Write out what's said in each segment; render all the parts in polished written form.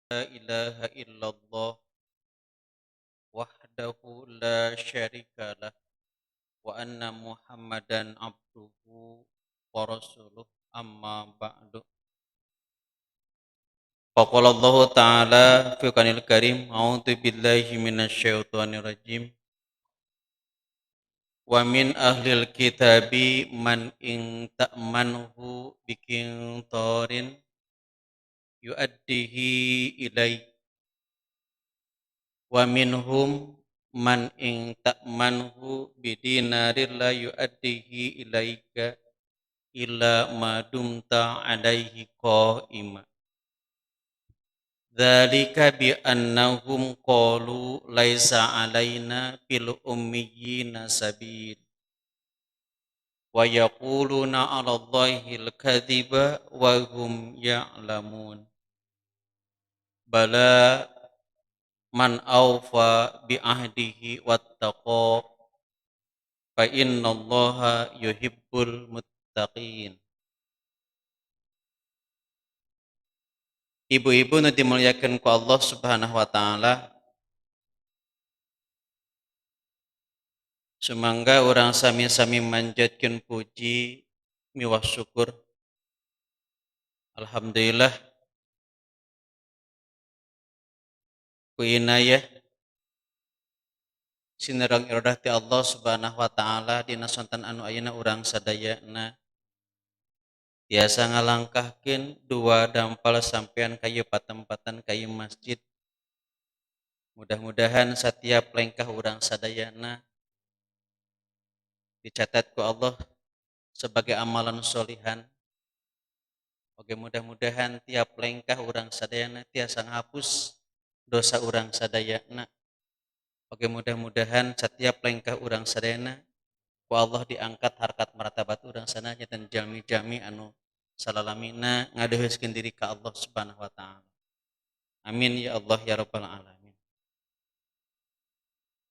لا إله إلا الله وحده لا شريك له وأن محمدا عبده ورسوله أما بعد فقال الله تعالى في القرآن الكريم أعوذ بالله من الشيطان الرجيم ومن أهل الكتاب من إن تأمنه بقنطار يؤديه إليك wa minhum man in ta'manhu bidinarin la yu'addihi ilaika illa ma dumta alaihi qa'ima dzalika bi annahum qalu laisa alaina fil ummiyina sabil wa yaquluna 'ala Allahil kadhiba wa hum ya'lamun bala man awfa bi ahdihi wattaqa fa innallaha yuhibbul muttaqin. Ibu-ibu nu dimuliakeun ku Allah Subhanahu wa taala, sumangga urang sami-sami manjatkeun puji miwah syukur. Alhamdulillah ku inayah sinerang iradah ti Allah Subhanahu wa taala dina sontan anu ayeuna urang sadayana biasa ngalangkahkeun dua dampal sampean kayu patempatan kayu masjid. Mudah-mudahan setiap lengkah urang sadayana dicatat ku Allah sebagai amalan solihan. Oke, mudah-mudahan tiap lengkah urang sadayana tiasa ngapus dosa urang sadayana. Oke, mudah-mudahan setiap lengkah urang sadayana ku Allah diangkat harkat martabat urang sananya dan jami-jami anu salalamina ngadeuheuskeun diri ka Allah Subhanahu wa taala. Amin ya Allah ya rabbal alamin.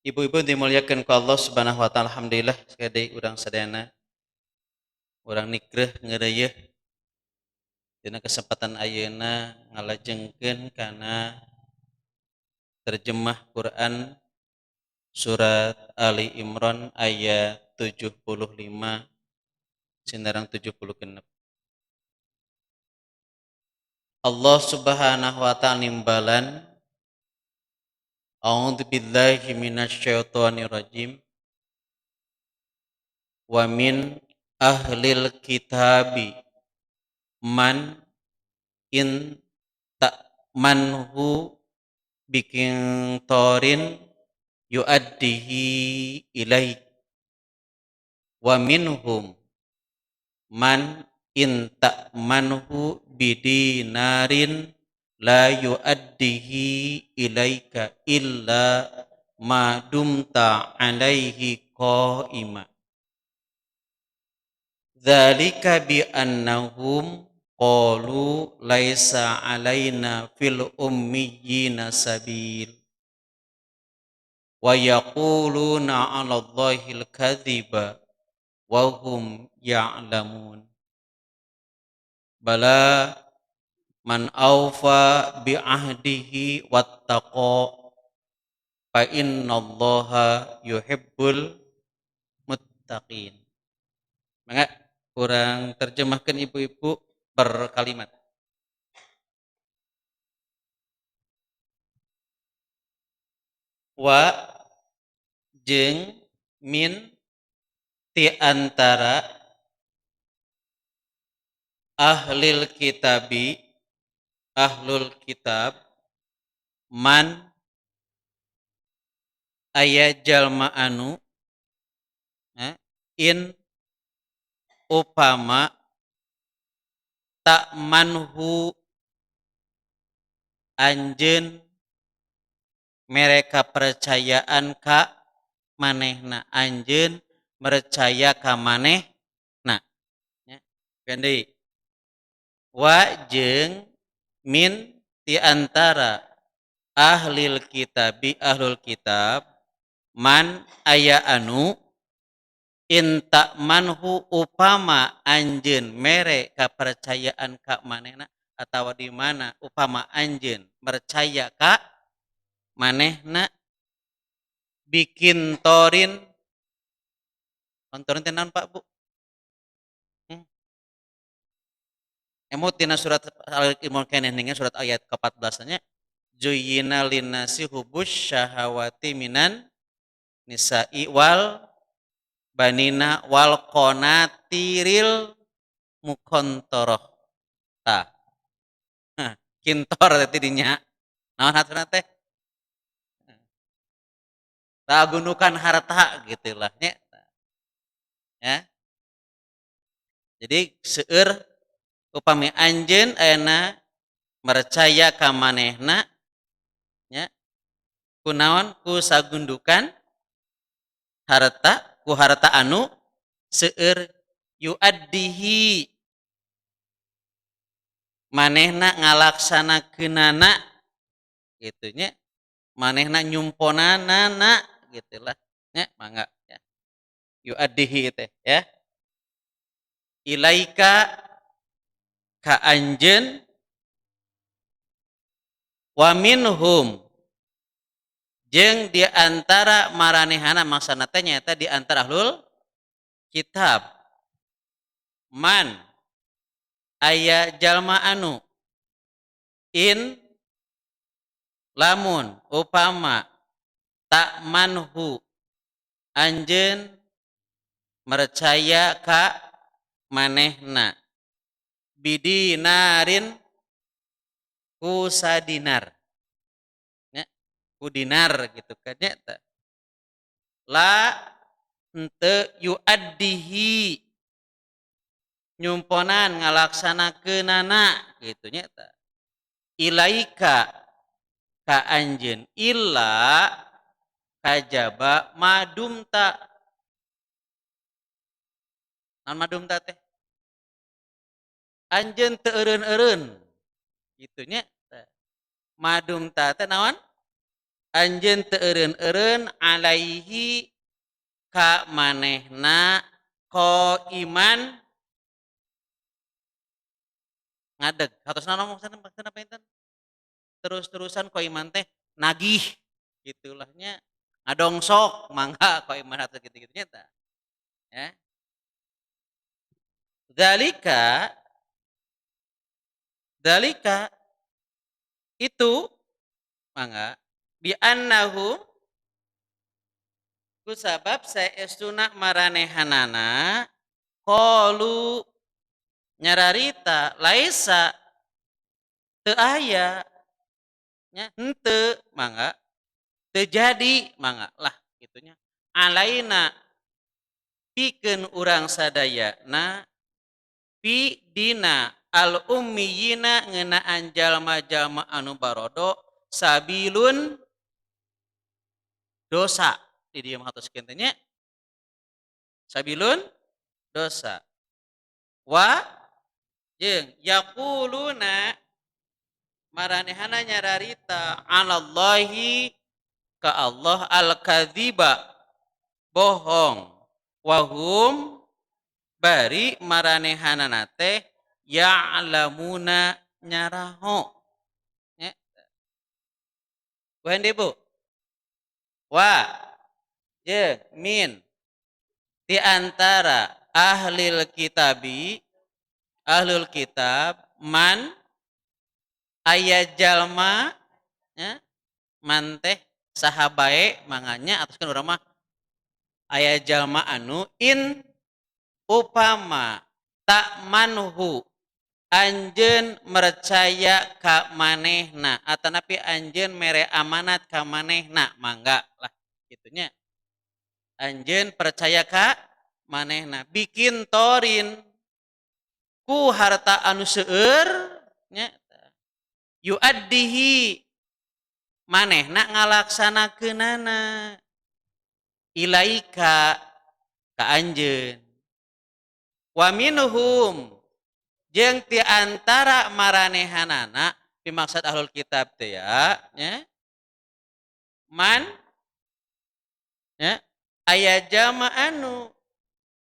Ibu-ibu dimuliakeun ku Allah Subhanahu wa taala, alhamdulillah sakade urang sadayana urang nikreuh ngeureuyeuh dina kesempatan ayeuna ngalajengkeun kana terjemah Quran surat Ali Imran ayat 75 sinareng 76. Allah Subhanahu wa taala nimbalan A'udzu billahi minasyaitonir rajim wa min ahlil kitabi man in ta'manhu biqintarin yu'addihi ilaik wa minhum man in ta'manhu bidinarin la yu'addihi ilaika illa ma dumta alaihi qa'ima dzalika bi annahum qalu laisa alaina fil ummiyina sabil wa yaquluna 'ala Allahil kadhiba wa hum ya'lamun bala man awfa bi ahdihi wattaqa fa innallaha yuhibbul muttaqin. Mangga kurang terjemahkan ibu-ibu per kalimat. Wa jeung min ti antara ahlil kitabi ahlul kitab man aya jalma anu in upama tak manhu anjeun mereka percayaan ka manehna anjeun percaya ka manehna nya gandei wa jeung min ti antara ahlil kitabi ahlul kitab man aya anu inta manhu upama anjeun mere kapercayaan ka manehna atau di mana upama anjeun percaya ka manehna bikin torin kontorin teh naon Pak Bu? Hmm. Emut dina surat Al-Imran keneh surat ayat ke-14 nya Zuyyina linnasi hubus syahawati minan nisa'i wal banina wal qanatiril muqantarah. Tah. Kintor teh dinya. Naon haturna teh? Tah gunukan harta gitulah nya. Ya. Jadi seueur upami anjeun ayeuna mercaya ka manehna nya kunaon ku sagundukan harta ku harta anu seueur yuaddihi manehna ngalaksanakeunana gitu nya manehna nyumponanana gitulah nya mangga ya yuaddihi teh ya ilaika ka anjeun wa minhum jeung di antara maranehana maksana teh nyaeta di antara ahlul kitab man aya jalma anu in lamun upama tak manhu anjeun mercaya ka manehna bidinarin ku sadinar nya ku dinar gitu kan nya la henteu yuaddihi nyumponan ngalaksanakeunana gitu nya ilaika ka anjeun illa kajaba madumta naon madumta teh anjeun teu eureun-eureun kitu nya madumta teh naon anjeun teu eureun-eureun alaihi ka manehna qaiman ngadeg hartosna ngomong sana pinten terus-terusan qaiman teh nagih gitulah nya ngadongsok mangga qaiman hartos gitu-gitu nya tah ya dalika dalika itu mangga bi annahu ku sabab saestuna maranehanana qalu nyararita laisa teu aya nya henteu mangga teu jadi mangga lah gitunya alaina pikeun urang sadayana fi dina al ummiyina ngeunaan jalma-jalma anu barodo sabilun dosa di dieu mah hatoskeun teh nya sabilun dosa wa jeung yaquluna maranehana nyararita anallahi ka Allah al-kadziba bohong wahum bari maranehanana teh ya'lamuna nyaraho nya Buhan Bu wa jeung min di antara ahlil kitabi ahlul kitab man aya jalma nya man teh saha bae manganya atuskeun urang mah aya jalma anu in upama tak manhu anjeun mercaya ka manehna atanapi anjeun mere amanat ka manehna mangga lah gitunya anjeun percaya ka manehna bikin torin ku harta anu seueur nya yuaddihi manehna ngalaksanakeunana ilaika ka anjeun wa minhum jeung ti antara maranehanana dimaksud ahlul kitab teh ya nya man ya aya jama anu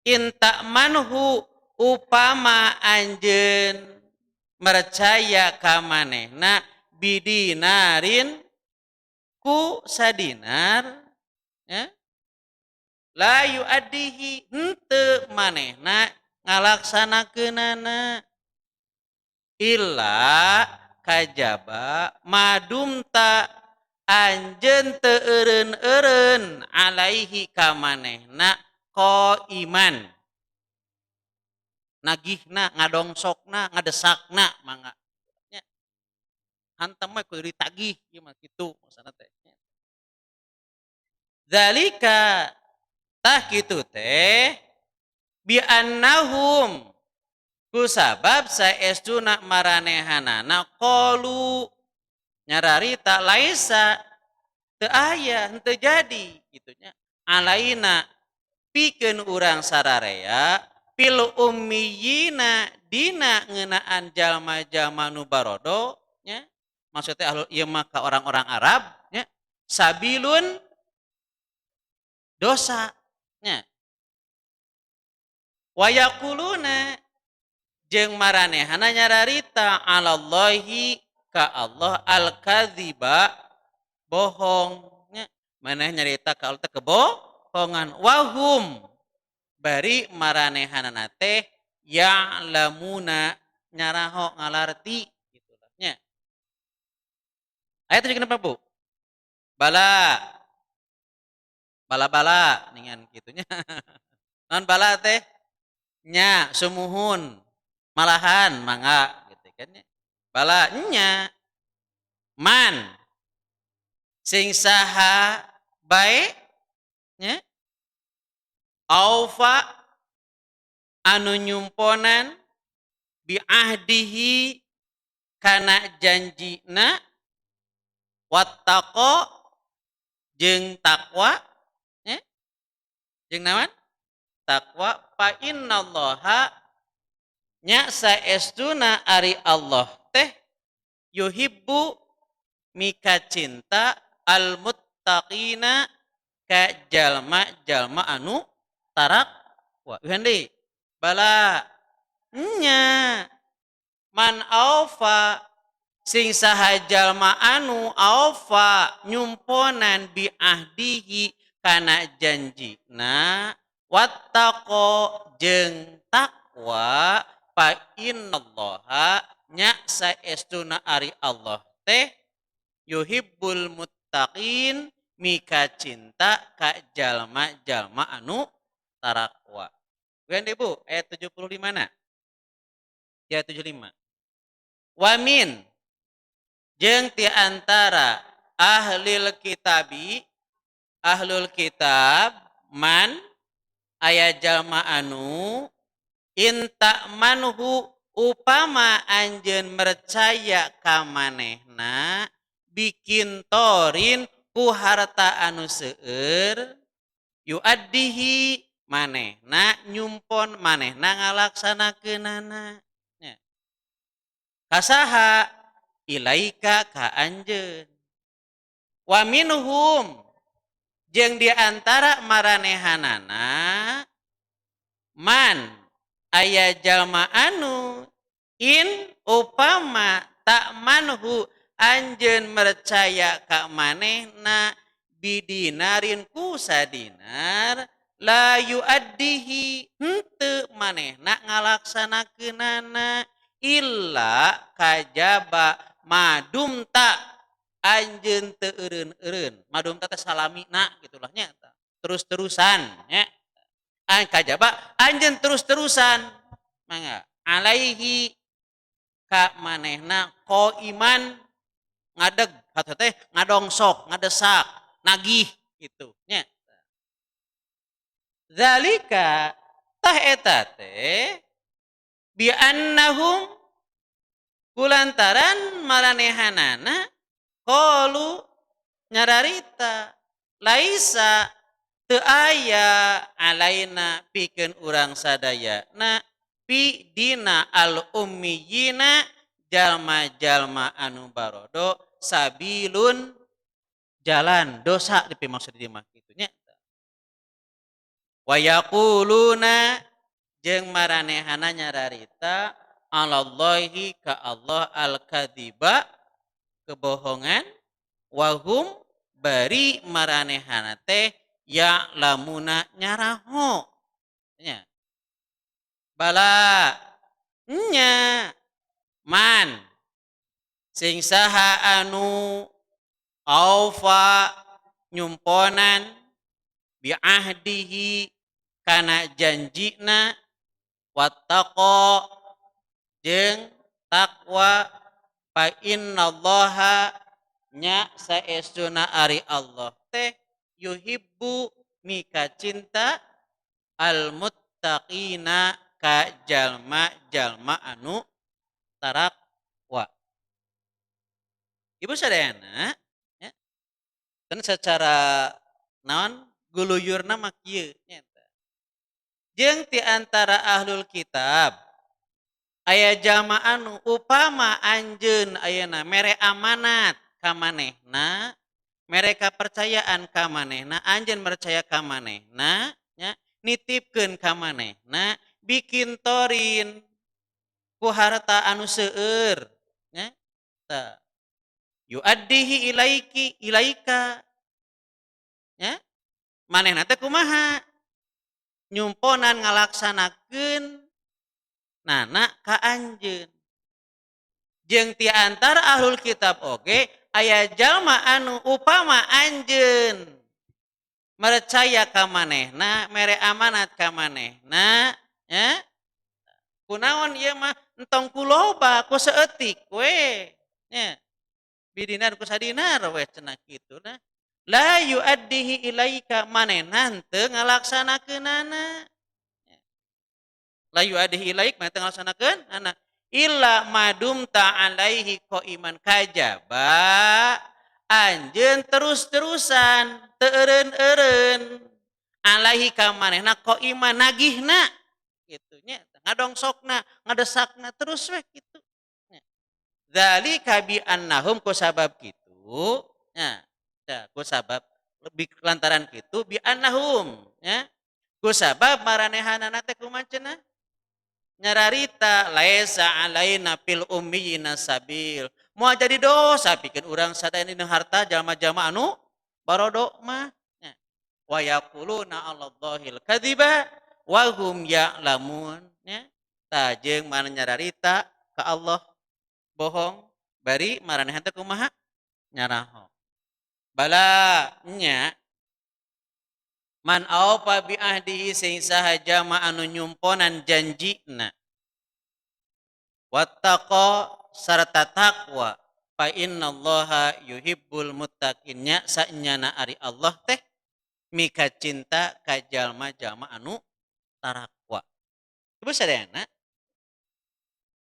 inta manhu upama anjeun mercaya ka manehna bidinarin ku sadinar ya la yuaddihi henteu manehna ngalaksanakeunana illa kajaba madumta anjeun teu eureun-eureun alaihi ka manehna qaiman nagihna ngadongsokna ngadesakna mangga nya hantem mah kudu ditagih ieu mah kitu maksudna teh zalika tah kitu teh bi annahum kusabab saestuna maranehanana qalu nyararita laisa teu aya henteu jadi gitunya alaina pikeun urang sararea pil ummiyina dina ngeunaan jalma-jalma nu barodo nya maksudnya ahlul ieu mah ka orang-orang Arab nya sabilun dosa nya wa yaquluna jeung maranehana nyararita alallahi ka Allah al-kadziba bohongnya maneh nyarita ka Allah teh kebohongan wahum bari maranehana teh ya'lamuna nyaraho ngalarti gitu nya aya 76 Bu bala bala ningan kitunya naon bala teh nya sumuhun malahan mangga gitu kan nya bala nya man sing saha bae nya aufa anu nyumponan bi ahdihi kana janjina wattaqo jeung takwa nya jeung naon takwa fa innallaha nya saestuna ari Allah teh yuhibbu mika cinta al muttaqina ka jalma-jalma anu tarakwa hande bala nya man aufa sing saha jalma anu aufa nyumponan bi ahdihi kana janjina wattaqo jeung takwa fa innallaha nya saestuna ari Allah teh yuhibbul muttaqin mika cinta ka jalma-jalma anu tarakwa. Bukan Bu, ayat 75 na. Ayat 75. Wa min jeung ti antara ahlul kitab man aya jalma anu inta manhu upama anjeun mercaya ka manehna bikin torin ku harta anu seueur yuaddihi manehna nyumpon manehna ngalaksanakeunana nya kasaha ilaika ka anjeun wa minhum jeung di antara maranehanana man aya jalma anu in upama tak manhu anjeun mercaya ka manehna bidinarin ku sadinar la yuaddihi henteu manehna ngalaksanakeunana illa kajaba madumta anjeun teu eureun-eureun madumta teh salamina gitulah nya terus-terusan nya kajaba anjeun terus-terusan mangga alaihi ka manehna qaiman ngadeg hate teh ngadongsok ngadesak nagih gitu nya zalika tah eta teh bi annahum kulantaran maranehanana qalu nyararita laisa teu aya alaina pikeun urang sadayana pi dina al ummiyina jalma-jalma anu barodo sabilun jalan dosa dipimaksud di mah kitu nya wa yaquluna jeung maranehana nyararita 'alallahi ka Allah al-kadziba kebohongan wahum bari maranehana teh ya lamuna nyaraho nya bala nya man sing saha anu aufa nyumponan biahdihi kana janjina wattaqo jeung takwa fa innallaha nya saestuna ari Allah teh yuhibbu mika cinta al muttaqina ka jalma-jalma anu tarakwa. Ibu sadayana nya kan secara naon guluyurna mah kieu nya. Jeung ti antara ahlul kitab aya jalma anu upama anjeun ayeuna mere amanat ka manehna, mere kapercayaan ka manehna, anjeun percaya ka manehna nya, nitipkeun ka manehna, bikin torin ku harta anu seueur nya. Tah. Yuaddihi ilaika nya. Manehna teh kumaha? Nyumponan ngalaksanakeun nana ka anjeun. Jeung ti antara ahlul kitab oge aya jalma anu upama anjeun percaya ka manehna, mere amanat ka manehna, nya. Kunaon ieu mah entong ku loba, ku saeutik we. Nya. Bidinar ku sadinar we cenah kitu nah. La yuaddihi ilaika manehna henteu ngalaksanakeunana. La yuaddihi ilaik manehna teu ngalaksanakeun ana. Illa madum ta'alaihi qaiman kajaba anjeun terus-terusan teu eureun-eureun alaihi ka manehna qaiman nagihna kitu nya ngadongsokna ngadesakna terus we kitu nya. Dzalika bi annahum ku sabab kitu nya ku sabab lebih lantaran kitu bi annahum nya ku sabab maranehanana teh kumaha cenah nyararita laisa alaina fil ummiyina sabil. Moal jadi dosa pikeun urang sadaya dina harta jalma-jalma anu barodok mah. Wa yaquluna 'alallahil kadziba wa hum ya'lamun nya. Tah jeung mana nyararita ka Allah bohong bari maranehan teh kumaha? Nyaraho. Bala nya man aufa bi ahdihi sing saha jalma anu nyumponan janjina wattaqa sarta takwa fa innallaha yuhibbul muttaqin nya saenyana ari Allah teh mika cinta ka jalma-jalma anu tarakwa. Ibu sadayana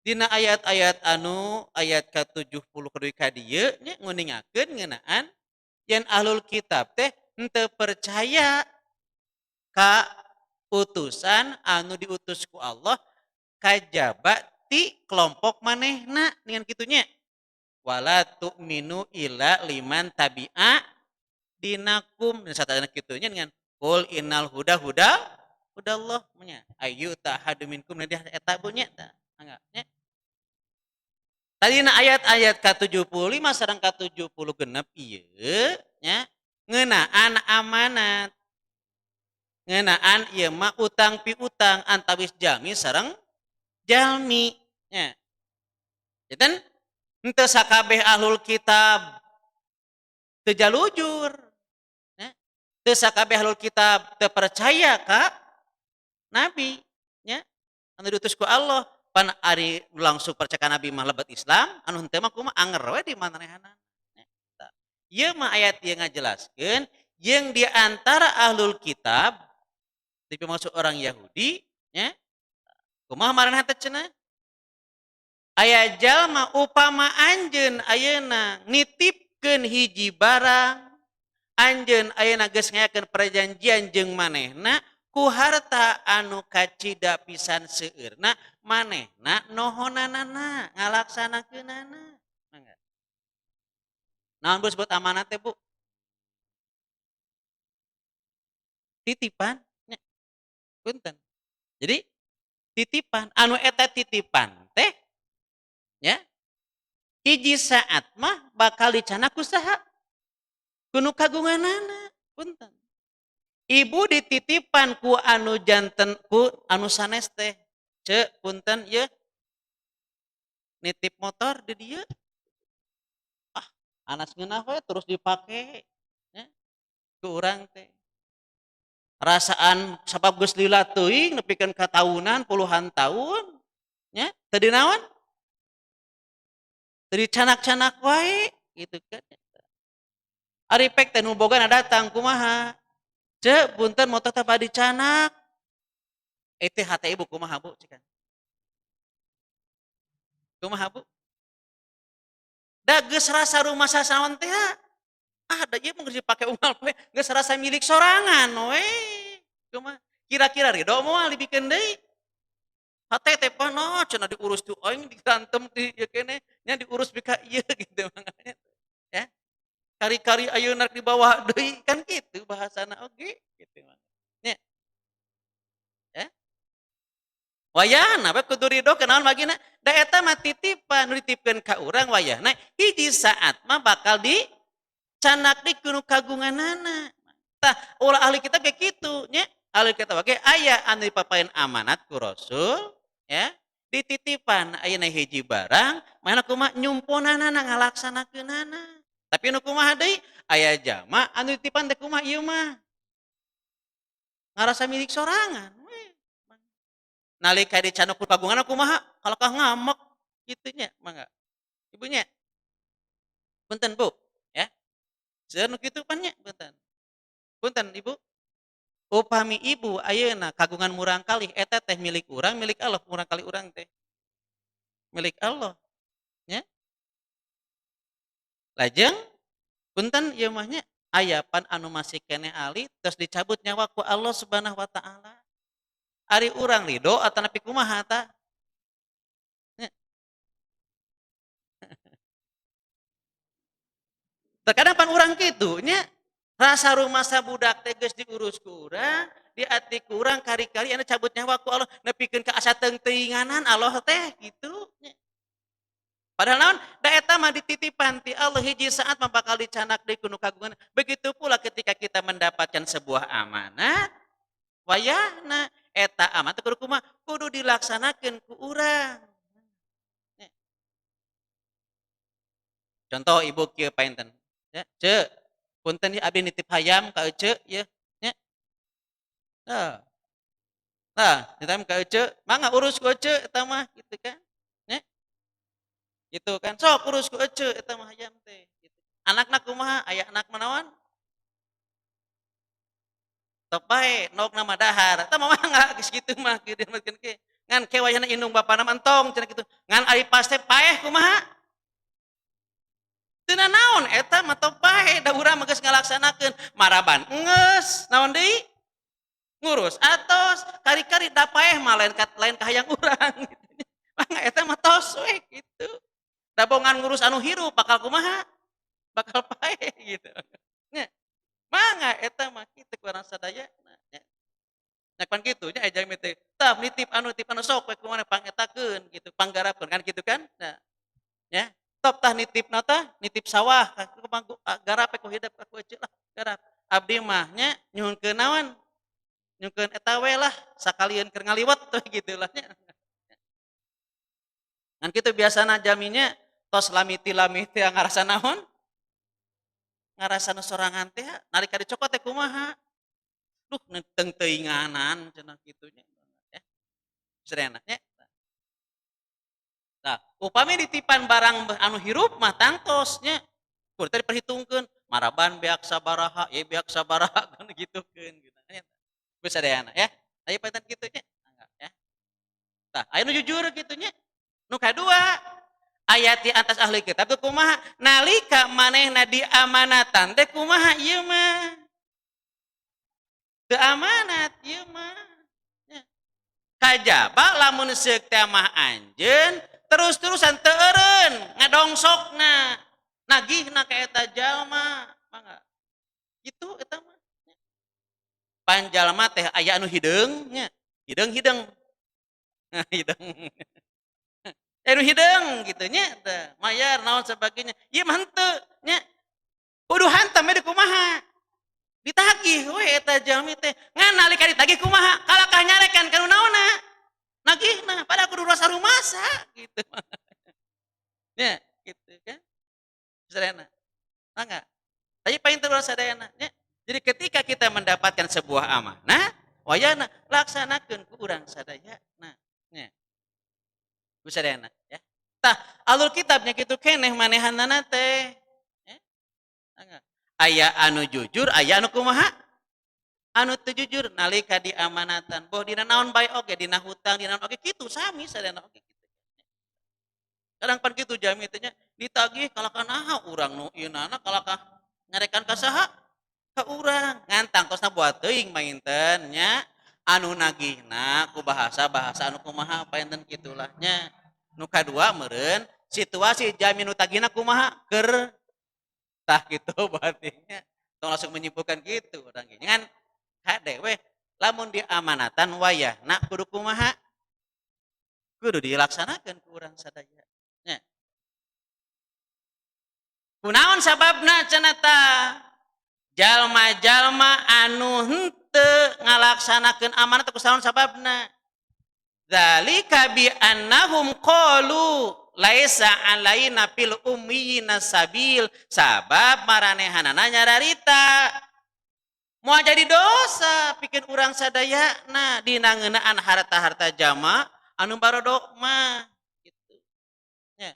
dina ayat-ayat anu ayat ke-70 kedui ka dieu nya nguningakeun ngeunaan yen ahlul kitab teh henteu percaya ka utusan anu diutus ku Allah kajaba ti kelompok manehna dengan kitunya wala tu'minu illa liman tabi'a dinakum dan satana kitunya dengan qul innal hudallah nya ayu tahadu minkum nanti eta bunyi tah angga nya tadina ayat-ayat ka-75 sareng ka-76 ieu nya ngeunaan amanat ngeunaan ieu mah utang piutang antawis jalmi sareng jalmi nya. Janten henteu sakabeh ahlul kitab teu jalujur nya. Teu sakabeh ahlul kitab teu percaya ka nabi nya anu diutus ku Allah pan ari langsung percaya ka nabi mah lebat Islam anu henteu mah kumaha anger we di mananehanna nya. Ieu mah ayat ieu ngajelaskeun jeung di antara ahlul kitab tapi maksud orang Yahudi nya kumaha maraneh teh cenah aya jalma upama anjeun ayeuna nitipkeun hiji barang anjeun ayeuna geus ngayakeun perjanjian jeung manehna ku harta anu kacida pisan seueurna manehna nohonanana ngalaksanakeunana mangga naon Bu sebut amanat teh Bu titipan nya punten jadi titipan anu eta titipan teh ya hiji saat mah bakal dicanak usaha kuno kagunganana punten ibu dititipan ku anu janten ku anu sanes teh cek punten ya nitip motor di dia anas ngeunah we terus dipake ya ku urang teh rasaan sabab geus lila teuing nepikeun ka tahunan puluhan tahun nya teu dinaon teu dicanak-canak wae gitu kan ari pek teh nu bogana datang kumaha cek punten motor teh bade dicanak teh hate ibu kumaha bu cikan kumaha bu da geus rasa rumah sasaon teh da ieu mah geus dipake unggal we geus rasa milik sorangan we kumaha kira-kira ridho moal dibikeun deui hate teh panoh cenah diurus tu aing digantem di ieu keneh nya diurus bika ieu gitu makanya ya kari-kari ayeuna di bawah deui kan kitu bahasana oge gitu nya ya wayahna we kudu ridho kenaon magina da eta mah titipan nu dititipkeun ka urang wayahna hiji saat mah bakal dicanak di kuno kagunganana tah ulah ahli kita kayak kitu nya ahli kita oge aya anu dipapaeun amanat ku Rasul ya dititipan ayeuna hiji barang mana kumaha nyumpunanana ngalaksanakeunana tapi nu kumaha deui aya jalma anu titipan teh kumaha ieu mah ngarasa milik sorangan we nalika dicanuk ku kagungan kumaha kalakah ngamek kitu nya mangga ibunya punten bu ya seueur nu kitu pan nya punten punten ibu upami ibu ayeuna kagungan murang kalih eta teh milik urang milik Allah murang kalih urang teh milik Allah nya lajeng punten ieu mah nya aya pan anu masih keneh ali terus dicabut nyawa ku Allah Subhanahu wa taala ari urang ridho atawa nepi kumaha tah nya terkadang pan urang kitu nya rasa rumasa budak teh geus diurus ku urang di ati ku urang kari-kari anu cabut nyawa ku Allah nepikeun ka asa teung-teunganan Allah teh gitu nya padahal naon da eta mah dititipan ti Allah hiji saat mah bakal dicanak deui kuno kagungan begitu pula ketika kita mendapatkan sebuah amanat wayahna eta amanat kudu kumaha kudu dilaksanakeun ku urang contoh ibu kieu painten ya ceuk punten ieu abdi nitip hayam ka ece ieu nya tah tah ditanya ka ece mangga urus ku ece eta mah gitu kan nya gitu kan sok urus ku ece eta mah hayam teh gitu anakna kumaha aya anak manaon tok bae nok nama dahar eta mah mangga geus kitu mah kieu dimakeun ke ngan ke wayahna indung bapana mentong cenah kitu ngan ari pas teh paeh kumaha teu naon eta mah tok bae da urang mah geus ngalaksanakeun maraban geus naon deui ngurus atos kari-kari da paeh mah lain ka hayang urang gitu mangga eta mah tos we kitu da bongan ngurus anu hirup bakal kumaha bakal paeh gitu nya mangga eta mah kitu ku urang sadayana nya nya pan kitu nya ejang teh tah nitip anu sok we kumaha pangetakeun gitu panggarapkeun kan kitu kan nah ya top tah nitipna tah nitip sawah garap ku hidep ku ece lah garap abdi mah nya nyuhunkeun naon nyuhunkeun eta we lah sakalian keur ngaliwat tuh gitu lah nya ngan kitu biasana jaminya tos lamiti-lamiti ngarasa naon ngarasa nu sorangan teh nalika dicokot teh kumaha duh teu teuinganan cenah kitu nya ya sareana nya nah upami ditipan barang anu hirup mah tangtos nya kudu teh diperhitungkeun maraban beak sabaraha ieu beak sabaraha kan gitukeun gitu nya geus sadeana ya aya paetan kitu nya ya tah aya nu jujur kitu nya nu kadua ayat di atas ahli kitab teh kumaha nalika manehna diamanatan teh kumaha ieu mah teu amanat ieu mah nya kajaba lamun seuk teh mah anjeun terus-terusan teu eureun ngadongsokna nagihna ka eta jalma mangga kitu eta mah pan jalma teh aya anu hideung nya hideung hideung hideung anu hidung gitu nya mayar naon sebagainya ieu mah henteu nya kudu hantam we kumaha ditagih we eta jalmi teh ngan nalika ditagih kumaha kalakah nyarekan kanu naonna nagihna padahal kudu rasa rumasa gitu nya gitu kan sadayana mangga tapi paling teu sadayana nya jadi ketika kita mendapatkan sebuah amanah wayana laksanakeun ku urang sadayana nya ku sadayana ya tah alul kitabnya kitu keneh manehanana teh ya mangga aya anu jujur aya anu kumaha anu teu jujur nalika diamanatan boh dina naon bae oge dina hutang dina naon oge kitu sami sadayana oge kitu kadang pan kitu jami teh nya ditagih kalakah naha urang nu ieu nana kalakah nyarekan ka saha ka urang ngan tangtosna buat teuing mainten nya anu nagihna ku bahasa-bahasa anu kumaha painten kitulah nya nu kadua meureun situasi jami nu tagihna kumaha keur tah kitu berarti nya tong langsung menyimpulkan gitu urang ge ngan hade we lamun diamanatan wayahna kudu kumaha kudu dilaksanakeun ku urang sadaya nya kunaon sababna cenah tah jalma-jalma anu henteu ngalaksanakeun amanat kusaon sababna zalika bi annahum qalu laisa alaina fil ummiyina sabil sabab maranehanana nyararita moal jadi dosa pikeun urang sadayana dina ngeunaan harta-harta jama anu barodok mah gitu nya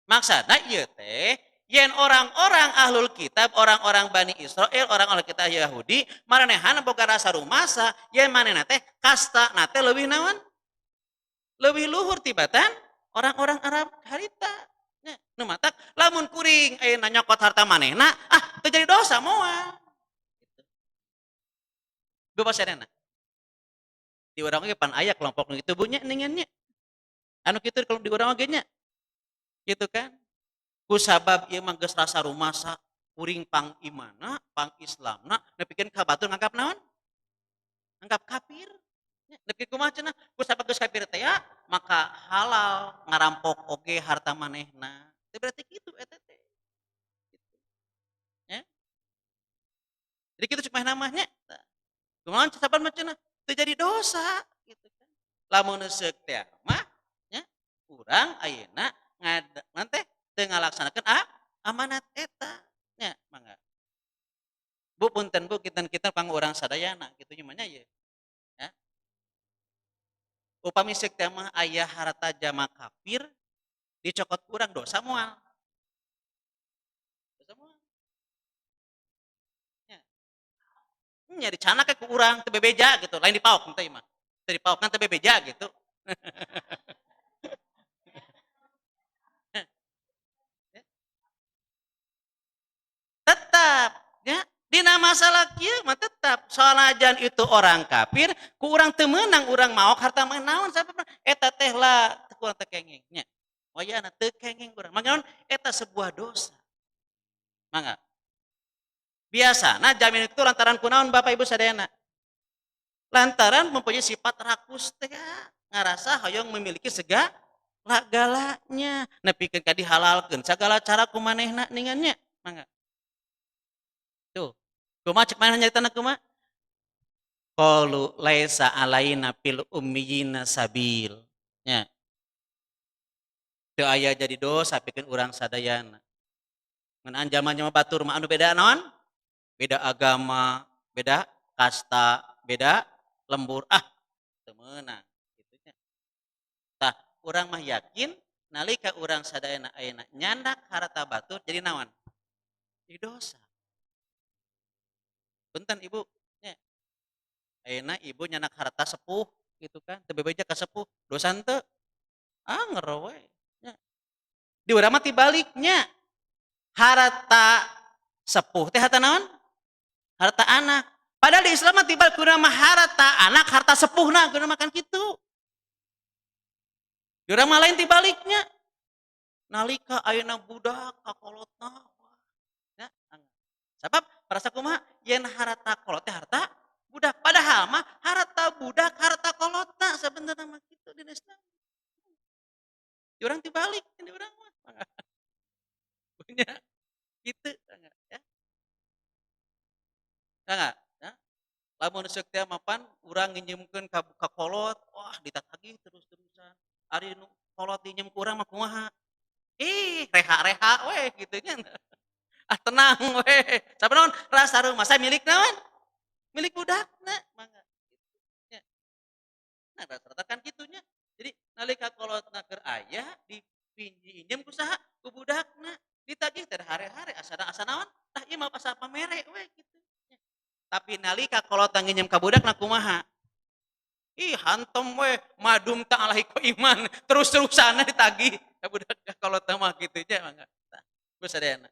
maksudna ieu teh yen orang-orang ahlul kitab, orang-orang Bani Israel, orang-orang kitab Yahudi, maranehan boga rasa rumasa, yen manehna teh kasta nate leuwih naon? Leuwih luhur tibatan orang-orang Arab harita. Nya, nu matak lamun kuring ayeuna nyokot harta manehna, teu jadi dosa moal. Gitu. Gua pasadena. Di urang oge pan aya kelompok nu kitu bunya ningan nya. Anu kitu kalau di urang oge nya. Gitu kan? Kusabab ieu mah geus rasa rumasa kuring pang imana pang islamna nepikeun ka batur nganggap naon nganggap kafir nepikeun kumaha cenah kusabab geus kafir teh ya maka halal ngarampok oge harta manehna teh berarti kitu eta teh gitu nya jadi kitu cenah mah nya kumaha saban mah cenah teu jadi dosa gitu kan lamun seuk teh mah nya urang ayeuna ngan teh teu ngalaksanakeun amanat eta nya mangga Bu punten Bu kita pang urang sadayana kitu nya mah nya ye ya upami seuk teh mah aya harta jama kafir dicokot urang dosa moal nya nya dicana ke ku urang teu bebeja gitu lain dipaok teh mah teu dipaok kan teu bebeja gitu tetap ya dina masalah kieu mah tetap salajan itu orang kafir ku urang teu meunang urang maok harta mah naon sababna eta teh lah teu kurang teu kengeng nya wayahna teu kengeng urang mangga naon eta sebuah dosa mangga biasana jamin itu lantaran kunaon Bapak Ibu sadayana lantaran mempunyai sifat rakus teh ngarasa hoyong memiliki galanya nepikeun ka dihalalkeun sagala cara kumanehna ningannya mangga tuh kumaha cek maneh nyaritaنا kumaha qalu laisa alaina fil ummiyina sabil nya teu aya jadi dosa pikeun urang sadayana ngeunaan jalma-jalma batur mah anu beda naon beda agama beda kasta beda lembur teu meunang kitu nya tah urang mah yakin nalika urang sadayana ayeuna nyandak harta batur jadi naon jadi dosa punten Ibu nya ayeuna ibu nyanak harta sepuh gitu kan teu bebeja ka sepuh dosa henteu ngero we nya di urang mah tibaliknya harta sepuh teh harta naon harta anak padahal di Islam mah tibal kudu mah harta anak harta sepuhna kudu makan kitu di urang mah lain tibaliknya nalika ayeuna budak kakolotna ya sabab parasa kumaha yen harta kolot teh harta budak padahal mah harta budak harta kolotna sebenarnya mah kitu di Islam enggak ya? Lamun seuk teh mapan urang nginjemkeun ka kolot, wah ditagih terus-terusan. Ari nu kolot dinjem ku urang mah kumaha? Ih, reha-reha we kitu nya. Ah tenang we. Sabaraha rasa rumah saya milik naon? Milik budakna mangga nya. Nah rata-rata kan kitunya. Jadi nalika kolotna keur aya dipinjem ku saha? Ku budakna. Ditagih teh hare-hare asana asa naon? Tah ieu mah asa pamere we kitu nya. Tapi nalika kolotna nginjem ka budakna kumaha? Ih hantem we, madum tak alahi ko iman. Terus-terusan ditagih ka budak ka kolotna mah kitu nya mangga. Tah, geus sadayana.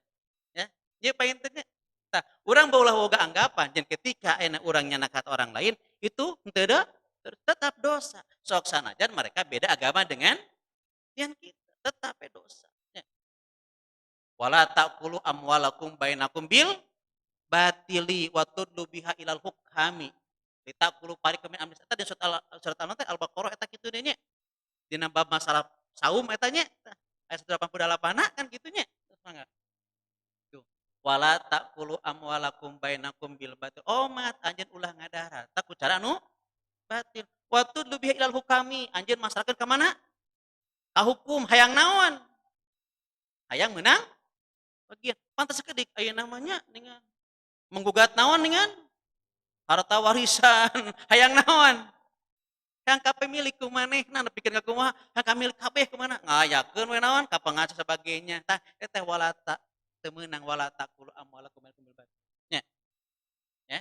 Ya, ieu paintennya. Tah, urang beulah boga anggapan jeung ketika ayeuna urang nyanakat orang lain itu henteu da tetap dosa. Sok sanajan mereka beda agama dengan yang kita, tetap we dosa. Nya. Wala taqulu amwalakum bainakum bil batili wa tudlu biha ilal hukami. Litakulu parikeun amis eta di surat Al-Baqarah eta kitu deui nya. Dina bab masalah saum eta nya. Ayat 188 kan kitu nya. Mangga. Tuh. Wala taqulu amwalakum bainakum bil batil. Oh mat anjeun ulah ngadahar. Ta ku cara nu batil. Wa tudlu biha ilal hukami. Anjeun masrakeun ka mana? Ka hukum hayang naon? Hayang meunang bagian. Pantes sakedik aya namanya dengan menggugat naon dengan harta warisan. Hayang naon? Kang kapemilik ku manehna nepikeun ka kumaha? Kang kamilik kabeh kumaha? Ngayakeun we naon ka pengacara sebagainya. Tah eta walata teu meunang wala taqulu amwalakum bainakum bil batil. Nya, ya.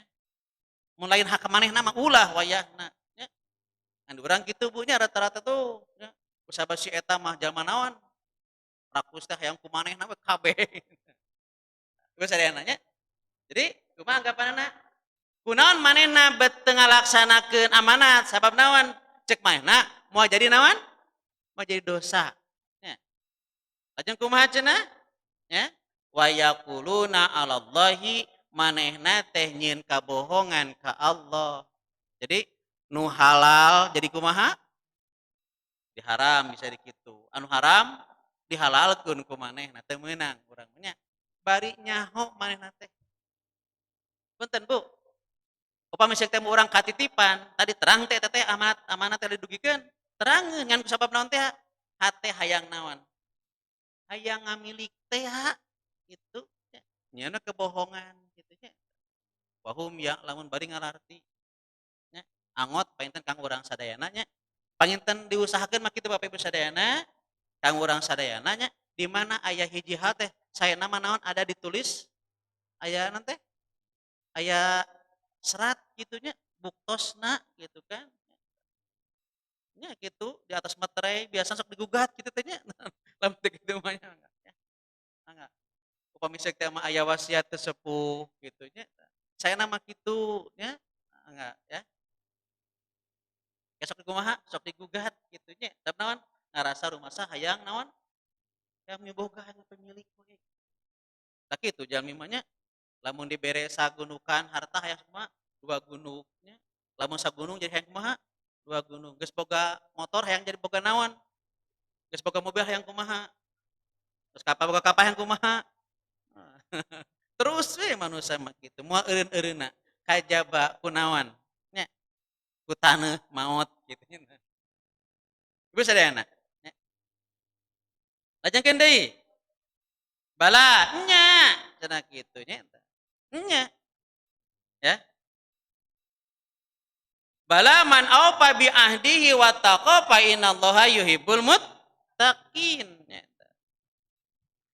Mun lain hak manehna mah ulah wayahna, nya. Ngan urang kitu Bu nya rata-rata tuh, nya. Kusabab si eta mah jalma naon? Rakus teh hayang ku manehna we kabeh. Geus sareana nya. Jadi kumaha anggapanna? Kunaon manehna bet teu ngalaksanakeun amanat sabab naon? Cek manehna moal jadi naon? Moal jadi dosa. Nya. Lajeng kumaha cenah? Ya. Wa yaquluna 'alallahi manehna teh nyieun kabohongan ka Allah. Jadi nu halal jadi kumaha? Diharam bisa dikitu. Anu haram dihalalkeun ku manehna teu meunang urang nya. Bari nyaho manehna teh. Punten Bu. Upami ceuk teh urang katitipan, tadi terang teh eta teh amanat teh didugikeun. Terangkeun ngan kusabab naon teh? Hate hayang naon? Hayang ngamilik teh gitu nya. Nyieunna kebohongan kitu nya. Wahum ya lamun bari ngalarti nya. Angot painten kang urang sadayana nya. Panginten diusahakeun mah kitu Bapak Ibu sadayana, kang urang sadayana nya di mana aya hiji hal teh saena mah naon ada ditulis aya naon teh? Aya serat gitu nya, buktosna gitu kan. Nya gitu di atas materai biasa sok digugat kitu teh nya. Lamun teu kitu mah nya mangga. Upami ceuk teh mah aya wasiat teu sepuh gitu nya. Saena mah kitu nya. Mangga ya. Ya sok kumaha? Sok digugat kitu nya. Tapi naon? Ngarasa rumasah hayang naon? Hayang miboga hayang pemilik we. Tah kitu jalmi mah nya. Lamun dibere sagunukan harta hayang kumaha? 2 gunung nya. Lamun sagunung jadi hayang kumaha? 2 gunung. Geus boga motor hayang jadi boga naon? Geus boga mobil hayang kumaha? Terus kapal boga kapal hayang kumaha? Terus we manusia mah kitu. Moal eureun-eureunna kajaba kunaon? Nya ku taneuh maot kitu nya. Ibu sadayana. Nya. Lajengkeun deui. Bala nya cenah kitu nya eta. Nya ya. Bala man aufa bi ahdihi wa taqa fa innallaha yuhibbul muttaqin.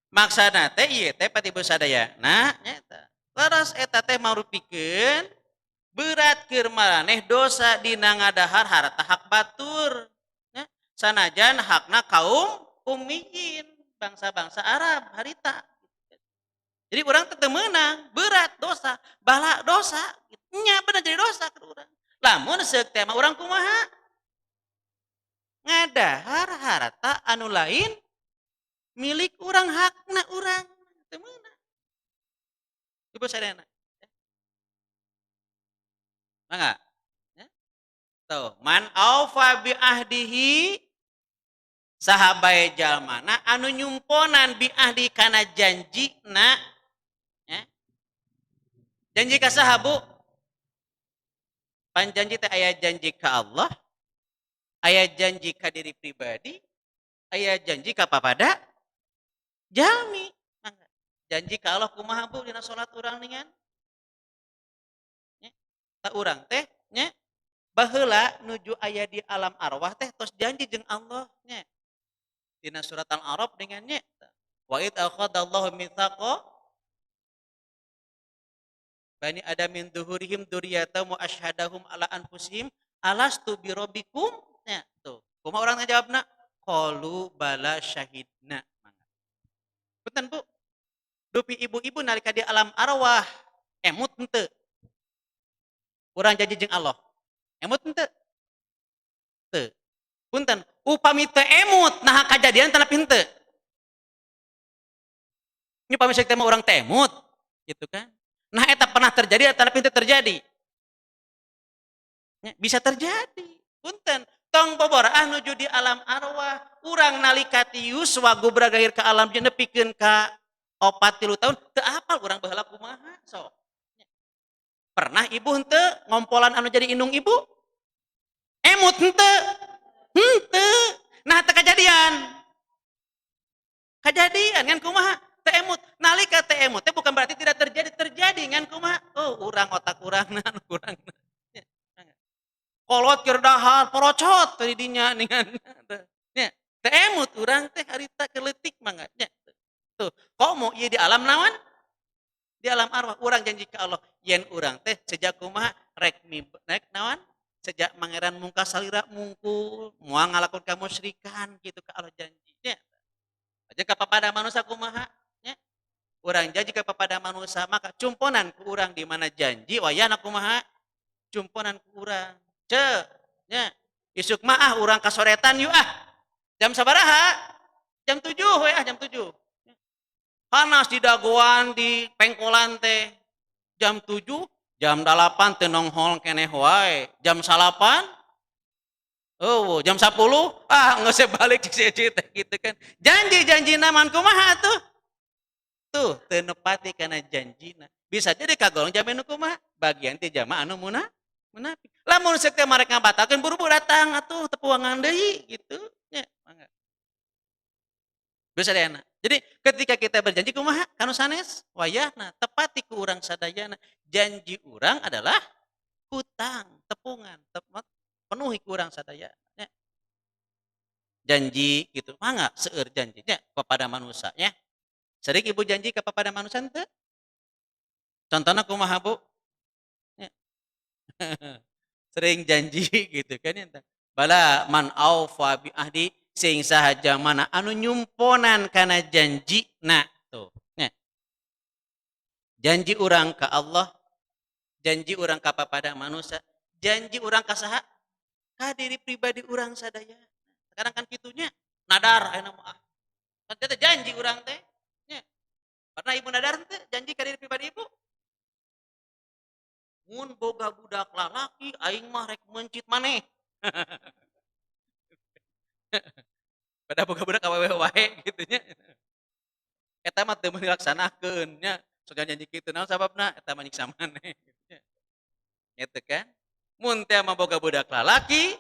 Maksana teh ieu teh pati beu sadayana nya. Laras eta teh marupikeun berat keur maraneh dosa dina ngadahar harta hak batur. Nya. Sanajan hakna kaum ummiyin, bangsa-bangsa Arab harita. Jadi urang teu meunang, berat dosa, bala dosa, nya bener jadi dosa ke urang. Lamun seuk teh mah urang kumaha? Ngadahar harta anu lain milik urang, hakna urang. Teu meunang. Ibu sadayana. Mangga. Ya. Tuh, man aufa bi ahdihi sahabae jalmana anu nyumponan bi ahdi kana janjina ya. Janji ka saha Bu? Pan janji teh aya janji ka Allah, aya janji ka diri pribadi, aya janji ka papada jalmi. Janji ka Allah kumaha Bu dina salat urang ningan? Nya, ta urang teh nya baheula nuju aya di alam arwah teh tos janji jeung Allah nya. Dina surat Al-A'raf dengan nya. Wa id akhadallahu mitsaqa bani adamin duhurihim dzurriyyatahum wa asyhadahum ala anfusihim alastu birabbikum nya tuh kumaha urang ngajawabna qalu bala syahidna punten Bu dupi ibu-ibu nalika di alam arwah emut henteu urang janji jeung Allah emut henteu teu punten upami teu emut nah kajadian teu henteu nya upami teh urang teh emut gitu kan. Nah, eta pernah terjadi atau pintu terjadi? Bisa terjadi. Punten, tong boborah nuju di alam arwah, urang nalika tius wagu bragahir ke alam jeung nepikeun ka 40 tahun, teu apal urang baheula kumaha sok. Pernah ibu henteu ngompolan anu jadi indung ibu? Emut henteu? Henteu. Nah, teu kajadian. Kajadian kan kumaha? Emut nalika teh emut teh bukan berarti tidak terjadi ngan kumaha oh urang otak urang nan urang kolot keur dahar porocot teh dinya ningan nya teh emut urang teh harita keleutik mangga nya tuh komo ieu di alam naon di alam arwah urang janji ka Allah yen urang teh sejak kumaha rek naon sejak mangeran mungkas salira mungkul moal ngalakuan kamusyrikan gitu ka Allah janji nya aja ka papada manusia kumaha urang janji kepada manusia maka cumponan ku urang di mana janji wayana kumaha cumponan ku urang ce nya isuk mah urang kasoretan yuk jam sabaraha jam 7 we jam 7 panas di dagoan di pengkolan teh jam 7 jam 8 teh nonghol keneh wae jam 8 oh jam 10 geus balik cik teh gitu kan janji naman kumaha tuh tuh teu nepati kana janjina bisa jadi kagolong jamin kumaha bagian ti jamaah anu munafik lamun seuk teh marek ngabatalkeun buru-buru datang atuh tepuangan deui gitu nya mangga bisa deana jadi ketika kita berjanji kumaha kanu sanes wayahna tepati ku urang sadayana janji urang adalah hutang tepungan penuhi ku urang sadayana nya janji gitu mangga seueur janjinya kepada manusia nya sering ibu janji kepada manusia ente? Contohnya kumaha Bu? Sering janji gitu kan ente. Bala man aufa bi ahdi sing sahaja mana anu nyumponan kana janji. Nah, tuh. Nya. Janji urang ka Allah, janji urang ka papada manusia, janji urang ka saha? Ka diri pribadi urang sadaya. Sekarang kan kitunya nadar aya mah. Kan janji urang teh. Pernah ibu nadar teh janji ka diri pribadi ibu? Mun boga budak lalaki aing mah rek mencit maneh. Pada boga budak awewe wae kitu nya. Eta mah teu meuni dilaksanakeun nya. Sok janji kitu naon sababna? Eta mah nyiksa maneh kitu nya. Eta kan? Mun teh mah boga budak lalaki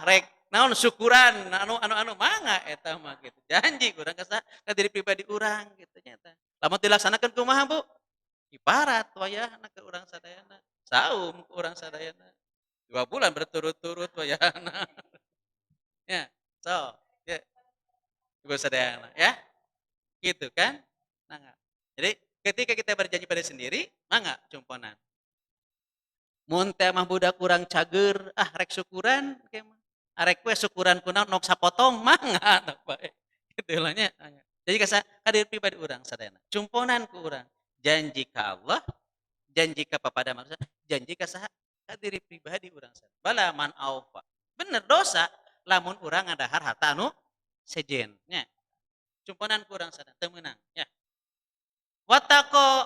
rek naon syukuran anu mangga eta mah gitu. Janji urang ka diri pribadi urang gitu nya eta. Lamun dilaksanakeun kumaha Bu? Ibarat wayahna ke urang sadayana. Saum ke urang sadayana. 2 bulan berturut-turut wayahna. Ya, so, ya. Ibu sadayana ya. Gitu kan? Nah, jadi ketika kita berjanji pada sendiri, mangga cumponan. Mun teh mah budak urang cager, rek syukuran ke mah. Arek we syukuran kunaon nok sapotong mangga tak bae. Kitu lah nya. Jadi kadir pribadi urang sadayana. Cumponan ku urang. Janji ka Allah, janji ka papada manusia, janji ka saha? Ka diri pribadi urang sadayana. Bala man aufa. Bener dosa lamun urang ngadahar harta anu sejen nya. Cumponan ku urang sadayana teu meunang nya. Wataqo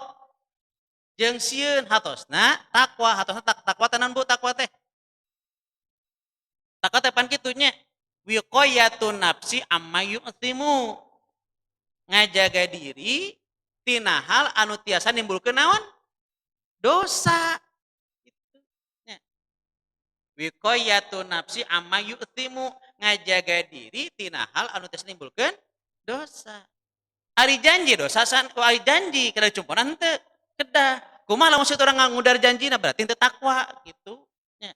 jeung sieun hatosna takwa, hatosna takwa tenan Bu takwa teh. Takwa teh pan kitu nya. Wiqayatun nafsi amma yu'timu. Ngajaga diri tina hal anu tiasa nimbulkeun naon? dosa gitu nya. Wiqayatu nafsi amma yu'timu, ngajaga diri tina hal anu tos nimbulkeun dosa. Ari janji dosa san ari janji kada cumponan teu kedah. Kumaha lamun situ urang ngudar janjina berarti teu takwa gitu nya.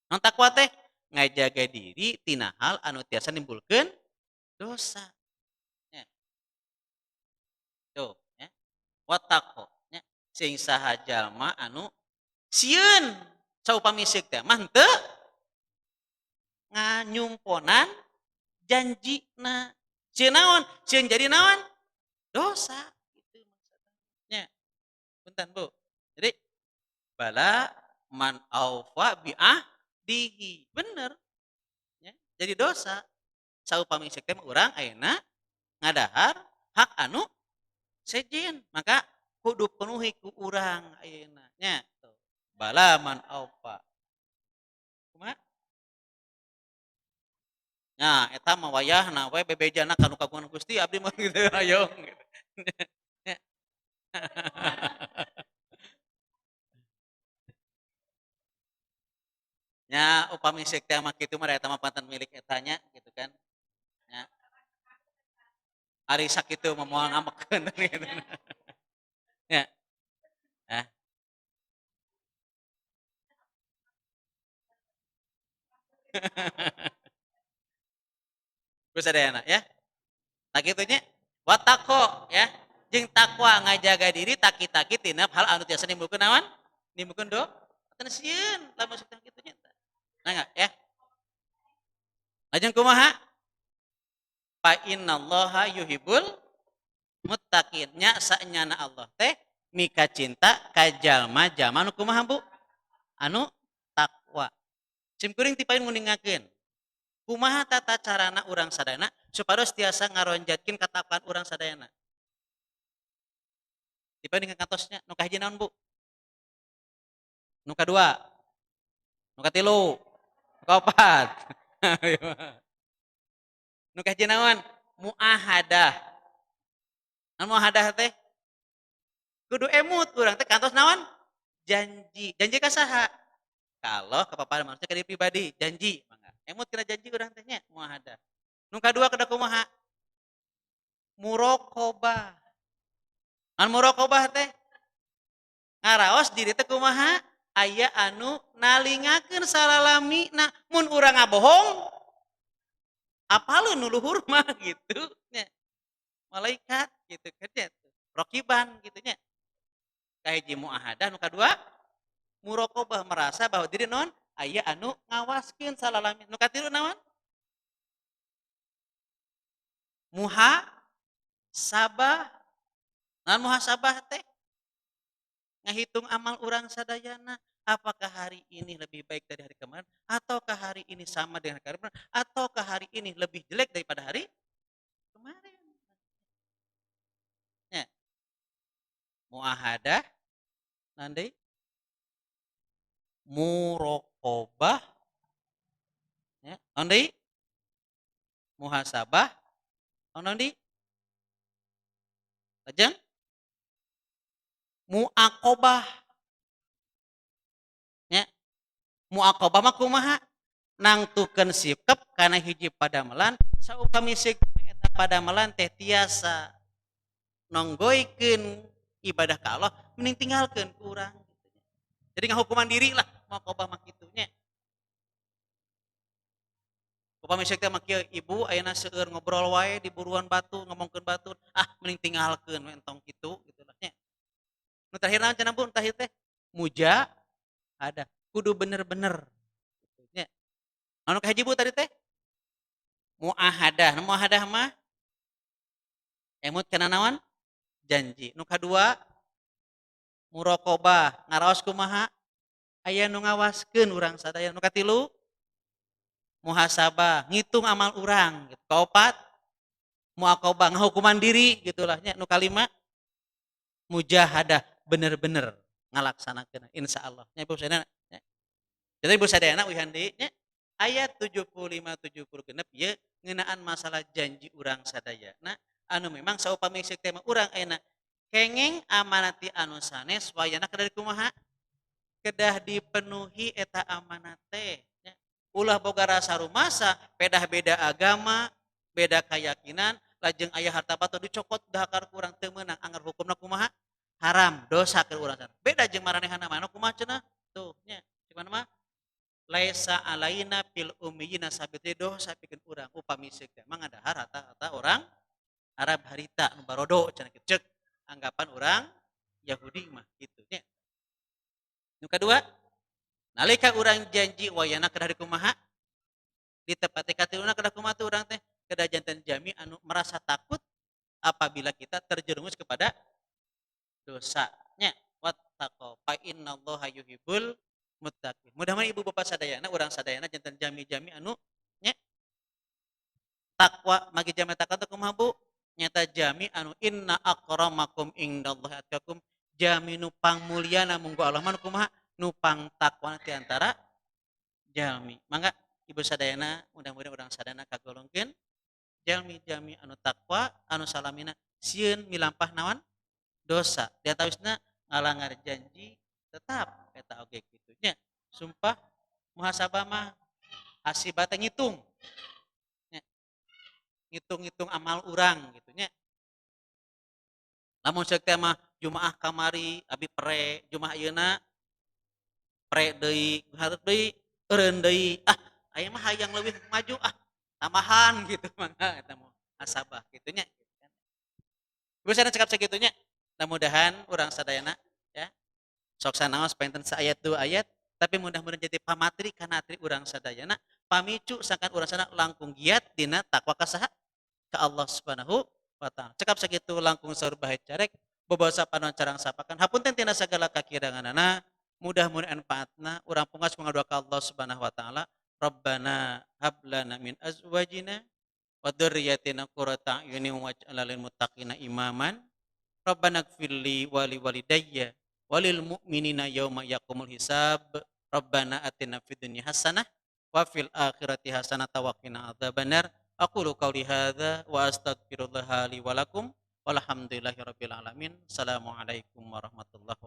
Non takwa teh ngajaga diri tina hal anu tiasa nimbulkeun dosa. Nya. Tuh, ya. Wataqo nya. Sing saha jalma anu sieun saupami seuk teh mah henteu nganyumponan janjina. Sieun naon? Sieun jadi naon? Dosa gitu maksudnya. Punten Bu. Jadi bala man aufa bi ahdihi. Bener. Ya. Jadi dosa. Saupami seuk teh urang ayeuna ngadahar hak anu sejen. Maka kudu penuhi ku urang ayeuna nya. Bala man aufa. Kumaha? Nah, eta mah wayahna we bebejana kanu kagungan Gusti abdi mah gitu hayong gitu. Nya upami seuk teh mah kitu mah eta mah panten milik etanya gitu kan. Nya ari sakitu mah moal ngamekeun gitu. Nya. Ah. Kusadayana ya. Nah kitu nya. Wataqo ya. Jeung takwa ngajaga diri taki-taki tina hal anu tiasa nimbulkeun naon? Nimbulkeun Atan sieun lamun maksudna kitu nya. Nah enggak ya. Lajeng kumaha? Fa innallaha yuhibbul muttaqin. Nya saenyana Allah teh mika cinta ka jalma-jalma anu kumaha Bu? Anu takwa. Simkuring ti pain nguningakeun. Kumaha tata carana urang sadayana supados tiasa ngaronjatkeun katakwaan urang sadayana. Ti pain ngakantosnya nu kahiji naon Bu? Nu kadua, nu katilu, nu kaopat. Nu kahiji naon? Muahadah. Naon muahadah teh? Kudu emut urang teh kantos naon? Janji. Janji ka saha? Kalau kepaparan manusia ka diri pribadi, janji. Mangga. Emut kena janji urang teh nya muahadah. Nu kadua kada kumaha? Muraqabah. Naon muraqabah teh? Ngaraos diri teh kumaha? Aya anu nalingakeun salalamina. Mun urang ngabohong, apaleun nu luhur mah gitu nya. Malaikat gitu kan nya. Rokiban gitu nya. Kahiji muahadah, nu kadua muraqabah, merasa bahwa diri naon? Aya anu ngawaskeun salalamina. Nu katilu naon? Muhasabah. Naon muhasabah teh? Ngahitung amal urang sadayana. Apakah hari ini lebih baik dari hari kemarin? Ataukah hari ini sama dengan hari kemarin? Ataukah hari ini lebih jelek daripada hari kemarin? Ya. Muahadah, nanti muraqabah, ya. Nanti muhasabah, nanti lajeng muaqabah. Ya. Muaqabah mah kumaha? Nangtukeun sikep kana hiji padamelan saupami sikep eta padamelan teh tiasa nonggoikeun ibadah ka Allah mending tinggalkeun ku urang. Jadi ngahukuman diri lah muaqabah mah kitu nya. Upami sikep teh mah kieu ibu ayeuna seueur ngobrol wae di buruan batu ngomongkeun batur, mending tinggalkeun we entong kitu gitu lah nya. Nu terakhir naon cenah Bu? Nu terakhir teh muja ada kudu bener-bener gitu nya. Anu kahiji Bu tadi teh muahadah. Muahadah mah emut kana naon? Janji. Nu kadua muraqabah, ngaraos kumaha? Aya nu ngawaskeun urang sadaya. Nu katilu muhasabah, ngitung amal urang gitu. Kaopat muaqabah, ngahukuman diri gitulah nya. Nu kalima mujahadah, bener-bener ngalaksanakeun insyaallah. Nya Ibu sadayana. Jadi Ibu sadayana wihandi nya ayat 75-70 genep ieu ngeunaan masalah janji urang sadayana anu memang saupami seuk teh urang ayeuna kengeng amanati anu sanes wayana kedah kumaha kedah dipenuhi eta amanat teh nya. Ulah boga rasa rumasa pedah beda agama beda keyakinan lajeng aya harta batu dicokot dahakar kurang teu meunang anggar hukumna kumaha haram dosa ke urang sana beda jeung maranehanna mah kumaha cenah tuh nya cuman mah laisa alaina fil ummiyina sabiti dosa pikeun urang upami seuk teh mah ngadahar harta orang Arab harita nu barodo cenah kitu ceuk anggapan orang Yahudi mah kitu nya. Nu kadua nalika urang janji wayana kedah kumaha ditepati katiluna kedah kumaha teh urang teh kedah janten jami anu merasa takut apabila kita terjerumus kepada dosanya wattaqo fa innallaha yuhibbul muttaqin. Mudah-mudahan ibu bapak sadayana urang sadayana janten jami-jami anu nya takwa magi jami takwa teh kumaha Bu? Nyata jami anu inna akramakum indallahi atqakum jami nu pangmulyana munggu Allah mah kumaha nu pang takwa ti antara jalmi. Mangga ibu sadayana mudah-mudahan urang sadayana kagolongkeun jalmi-jalmi anu takwa anu salamina sieun milampah naon dosa di antawisna ngalanggar janji tetap eta oge kitu nya. Sumpah muhasabah mah hasibah teh ngitung nya. Ngitung-ngitung amal urang gitu nya. Lamun ceuk teh mah jumaah kamari abi pre jumaah ayeuna pre deui hareup deui eureun deui aya mah hayang leuwih maju tambahan gitu mangga eta mah hasabah kitu nya. Geus sana cekap sagitunya. Mudah-mudahan urang sadayana ya sok sanaos painten saayat 2 ayat tapi mudah-mudahan jadi pamatri kana tri urang sadayana pamicu sangkan urang sadayana langkung giat dina takwa ka saha ka Allah Subhanahu wa taala. Cekap sakitu langkung saur bae carek bobosa panon carang sapakan hapunten tina sagala kakiranganana mudah-mudahan manfaatna urang pungas pangadua ka Allah Subhanahu wa taala Rabbana hablana min azwajina wa dzurriyyatina qurrata a'yunin waj'alna lil muttaqina imaman. Rabbana ighfirli wa li walidayya walil mu'minina yauma yaqumul hisab. Rabbana atina fid dunya hasanah wa fil akhirati hasanah wa qina adzabannar. Aqulu qouli hadza wa astaghfirullah li wa lakum walhamdulillahi rabbil alamin. Assalamualaikum warahmatullahi